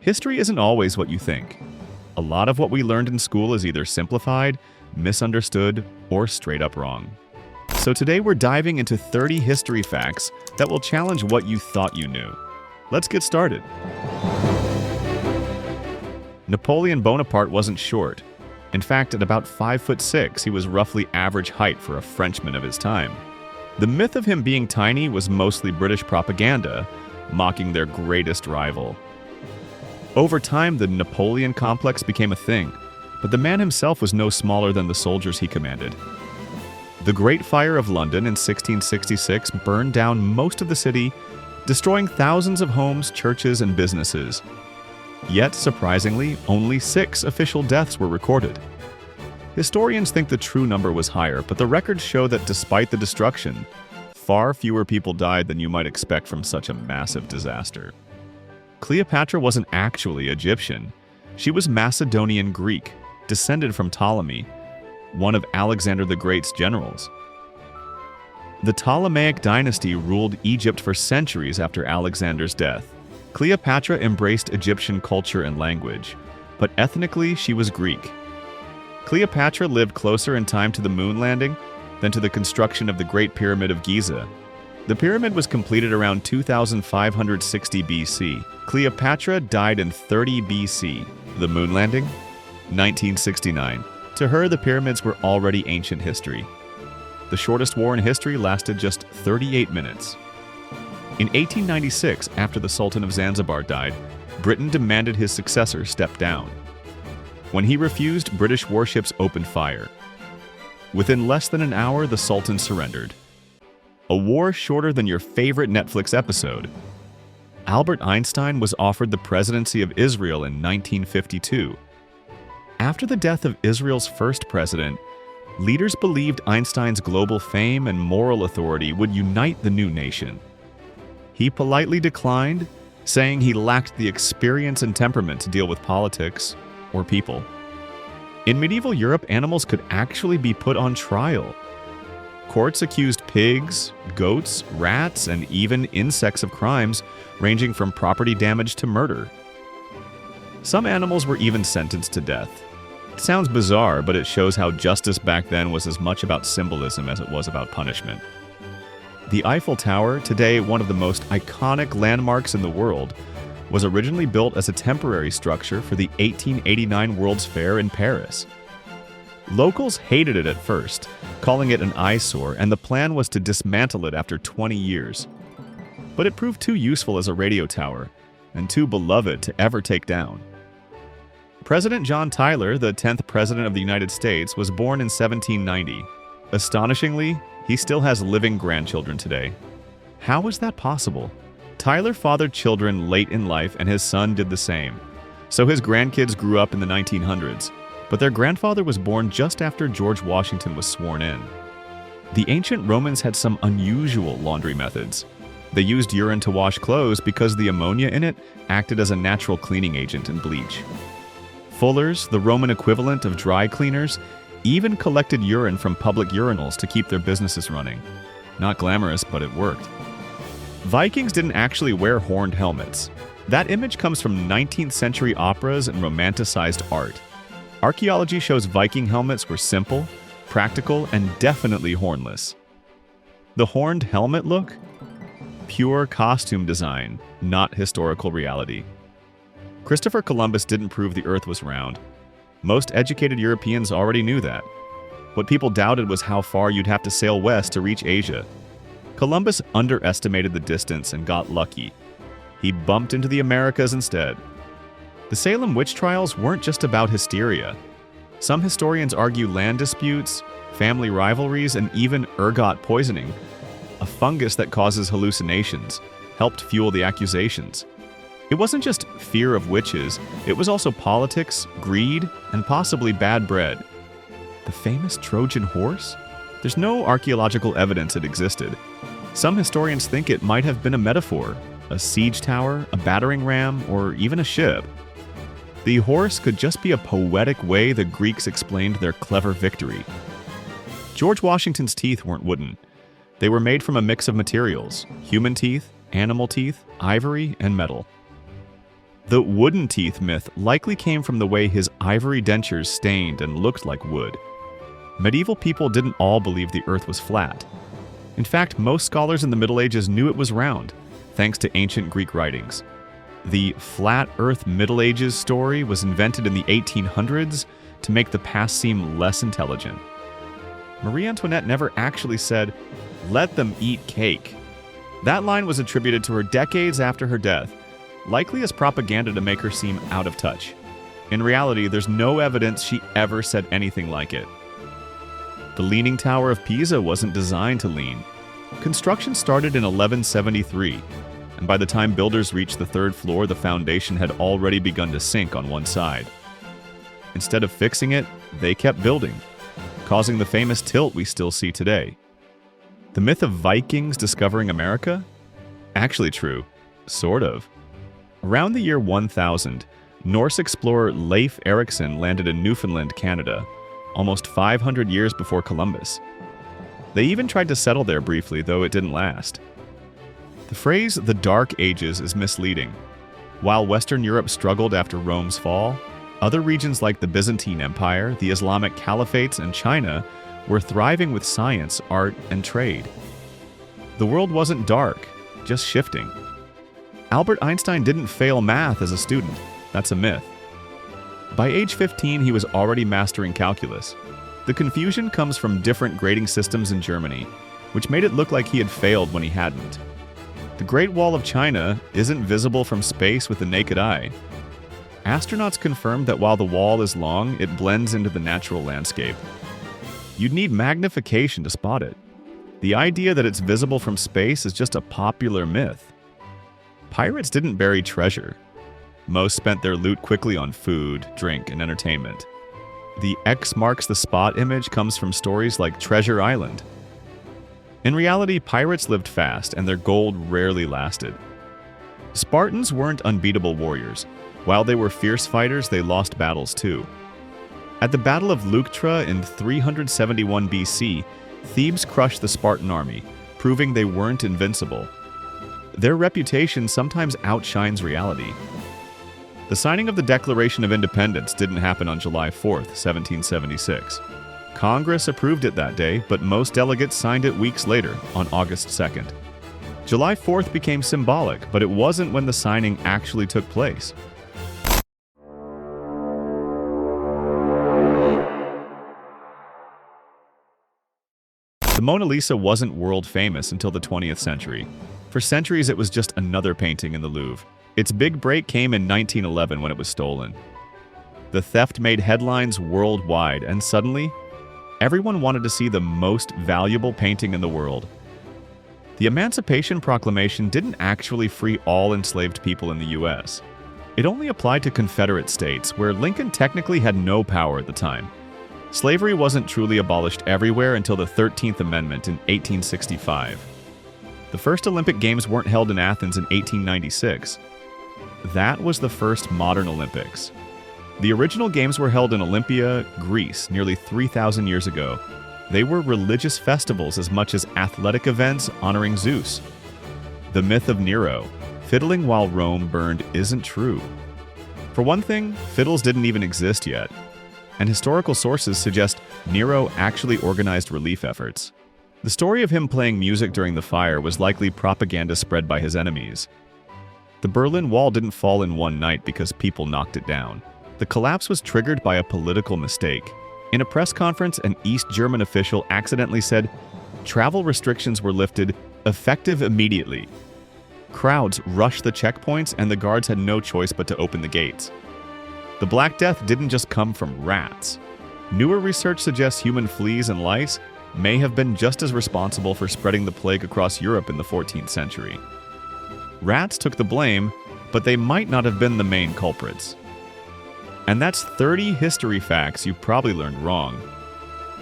History isn't always what you think. A lot of what we learned in school is either simplified, misunderstood, or straight up wrong. So today we're diving into 30 history facts that will challenge what you thought you knew. Let's get started. Napoleon Bonaparte wasn't short. In fact, at about 5'6", he was roughly average height for a Frenchman of his time. The myth of him being tiny was mostly British propaganda, mocking their greatest rival. Over time, the Napoleon complex became a thing, but the man himself was no smaller than the soldiers he commanded. The Great Fire of London in 1666 burned down most of the city, destroying thousands of homes, churches, and businesses. Yet, surprisingly, only 6 official deaths were recorded. Historians think the true number was higher, but the records show that despite the destruction, far fewer people died than you might expect from such a massive disaster. Cleopatra wasn't actually Egyptian. She was Macedonian Greek, descended from Ptolemy, one of Alexander the Great's generals. The Ptolemaic dynasty ruled Egypt for centuries after Alexander's death. Cleopatra embraced Egyptian culture and language, but ethnically she was Greek. Cleopatra lived closer in time to the moon landing than to the construction of the Great Pyramid of Giza. The pyramid was completed around 2560 BC. Cleopatra died in 30 BC. The moon landing? 1969. To her, the pyramids were already ancient history. The shortest war in history lasted just 38 minutes. In 1896, after the Sultan of Zanzibar died, Britain demanded his successor step down. When he refused, British warships opened fire. Within less than an hour, the Sultan surrendered. A war shorter than your favorite Netflix episode. Albert Einstein was offered the presidency of Israel in 1952. After the death of Israel's first president, leaders believed Einstein's global fame and moral authority would unite the new nation. He politely declined, saying he lacked the experience and temperament to deal with politics or people. In medieval Europe, animals could actually be put on trial. Courts accused pigs, goats, rats, and even insects of crimes ranging from property damage to murder. Some animals were even sentenced to death. It sounds bizarre, but it shows how justice back then was as much about symbolism as it was about punishment. The Eiffel Tower, today one of the most iconic landmarks in the world, was originally built as a temporary structure for the 1889 World's Fair in Paris. Locals hated it at first, calling it an eyesore, and the plan was to dismantle it after 20 years. But it proved too useful as a radio tower, and too beloved to ever take down. President John Tyler, the 10th President of the United States, was born in 1790. Astonishingly, he still has living grandchildren today. How is that possible? Tyler fathered children late in life, and his son did the same. So his grandkids grew up in the 1900s. But their grandfather was born just after George Washington was sworn in. The ancient Romans had some unusual laundry methods. They used urine to wash clothes because the ammonia in it acted as a natural cleaning agent in bleach. Fullers, the Roman equivalent of dry cleaners, even collected urine from public urinals to keep their businesses running. Not glamorous, but it worked. Vikings didn't actually wear horned helmets. That image comes from 19th century operas and romanticized art. Archaeology shows Viking helmets were simple, practical, and definitely hornless. The horned helmet look? Pure costume design, not historical reality. Christopher Columbus didn't prove the Earth was round. Most educated Europeans already knew that. What people doubted was how far you'd have to sail west to reach Asia. Columbus underestimated the distance and got lucky. He bumped into the Americas instead. The Salem witch trials weren't just about hysteria. Some historians argue land disputes, family rivalries, and even ergot poisoning, a fungus that causes hallucinations, helped fuel the accusations. It wasn't just fear of witches, it was also politics, greed, and possibly bad bread. The famous Trojan horse? There's no archaeological evidence it existed. Some historians think it might have been a metaphor, a siege tower, a battering ram, or even a ship. The horse could just be a poetic way the Greeks explained their clever victory. George Washington's teeth weren't wooden. They were made from a mix of materials: human teeth, animal teeth, ivory, and metal. The wooden teeth myth likely came from the way his ivory dentures stained and looked like wood. Medieval people didn't all believe the earth was flat. In fact, most scholars in the Middle Ages knew it was round, thanks to ancient Greek writings. The flat earth Middle Ages story was invented in the 1800s to make the past seem less intelligent. Marie Antoinette never actually said, "Let them eat cake." That line was attributed to her decades after her death, likely as propaganda to make her seem out of touch. In reality, there's no evidence she ever said anything like it. The Leaning Tower of Pisa wasn't designed to lean. Construction started in 1173, and by the time builders reached the third floor, the foundation had already begun to sink on one side. Instead of fixing it, they kept building, causing the famous tilt we still see today. The myth of Vikings discovering America? Actually true, sort of. Around the year 1000, Norse explorer Leif Erikson landed in Newfoundland, Canada, almost 500 years before Columbus. They even tried to settle there briefly, though it didn't last. The phrase "the Dark Ages" is misleading. While Western Europe struggled after Rome's fall, other regions like the Byzantine Empire, the Islamic Caliphates, and China were thriving with science, art, and trade. The world wasn't dark, just shifting. Albert Einstein didn't fail math as a student. That's a myth. By age 15, he was already mastering calculus. The confusion comes from different grading systems in Germany, which made it look like he had failed when he hadn't. The Great Wall of China isn't visible from space with the naked eye. Astronauts confirmed that while the wall is long, it blends into the natural landscape. You'd need magnification to spot it. The idea that it's visible from space is just a popular myth. Pirates didn't bury treasure. Most spent their loot quickly on food, drink, and entertainment. The X marks the spot image comes from stories like Treasure Island. In reality, pirates lived fast, and their gold rarely lasted. Spartans weren't unbeatable warriors. While they were fierce fighters, they lost battles too. At the Battle of Leuctra in 371 BC, Thebes crushed the Spartan army, proving they weren't invincible. Their reputation sometimes outshines reality. The signing of the Declaration of Independence didn't happen on July 4th, 1776. Congress approved it that day, but most delegates signed it weeks later, on August 2nd. July 4th became symbolic, but it wasn't when the signing actually took place. The Mona Lisa wasn't world famous until the 20th century. For centuries, it was just another painting in the Louvre. Its big break came in 1911 when it was stolen. The theft made headlines worldwide, and suddenly, everyone wanted to see the most valuable painting in the world. The Emancipation Proclamation didn't actually free all enslaved people in the U.S. It only applied to Confederate states, where Lincoln technically had no power at the time. Slavery wasn't truly abolished everywhere until the 13th Amendment in 1865. The first Olympic Games weren't held in Athens in 1896. That was the first modern Olympics. The original games were held in Olympia, Greece, nearly 3,000 years ago. They were religious festivals as much as athletic events honoring Zeus. The myth of Nero, fiddling while Rome burned, isn't true. For one thing, fiddles didn't even exist yet, and historical sources suggest Nero actually organized relief efforts. The story of him playing music during the fire was likely propaganda spread by his enemies. The Berlin Wall didn't fall in one night because people knocked it down. The collapse was triggered by a political mistake. In a press conference, an East German official accidentally said, "Travel restrictions were lifted, effective immediately." Crowds rushed the checkpoints, and the guards had no choice but to open the gates. The Black Death didn't just come from rats. Newer research suggests human fleas and lice may have been just as responsible for spreading the plague across Europe in the 14th century. Rats took the blame, but they might not have been the main culprits. And that's 30 history facts you probably learned wrong.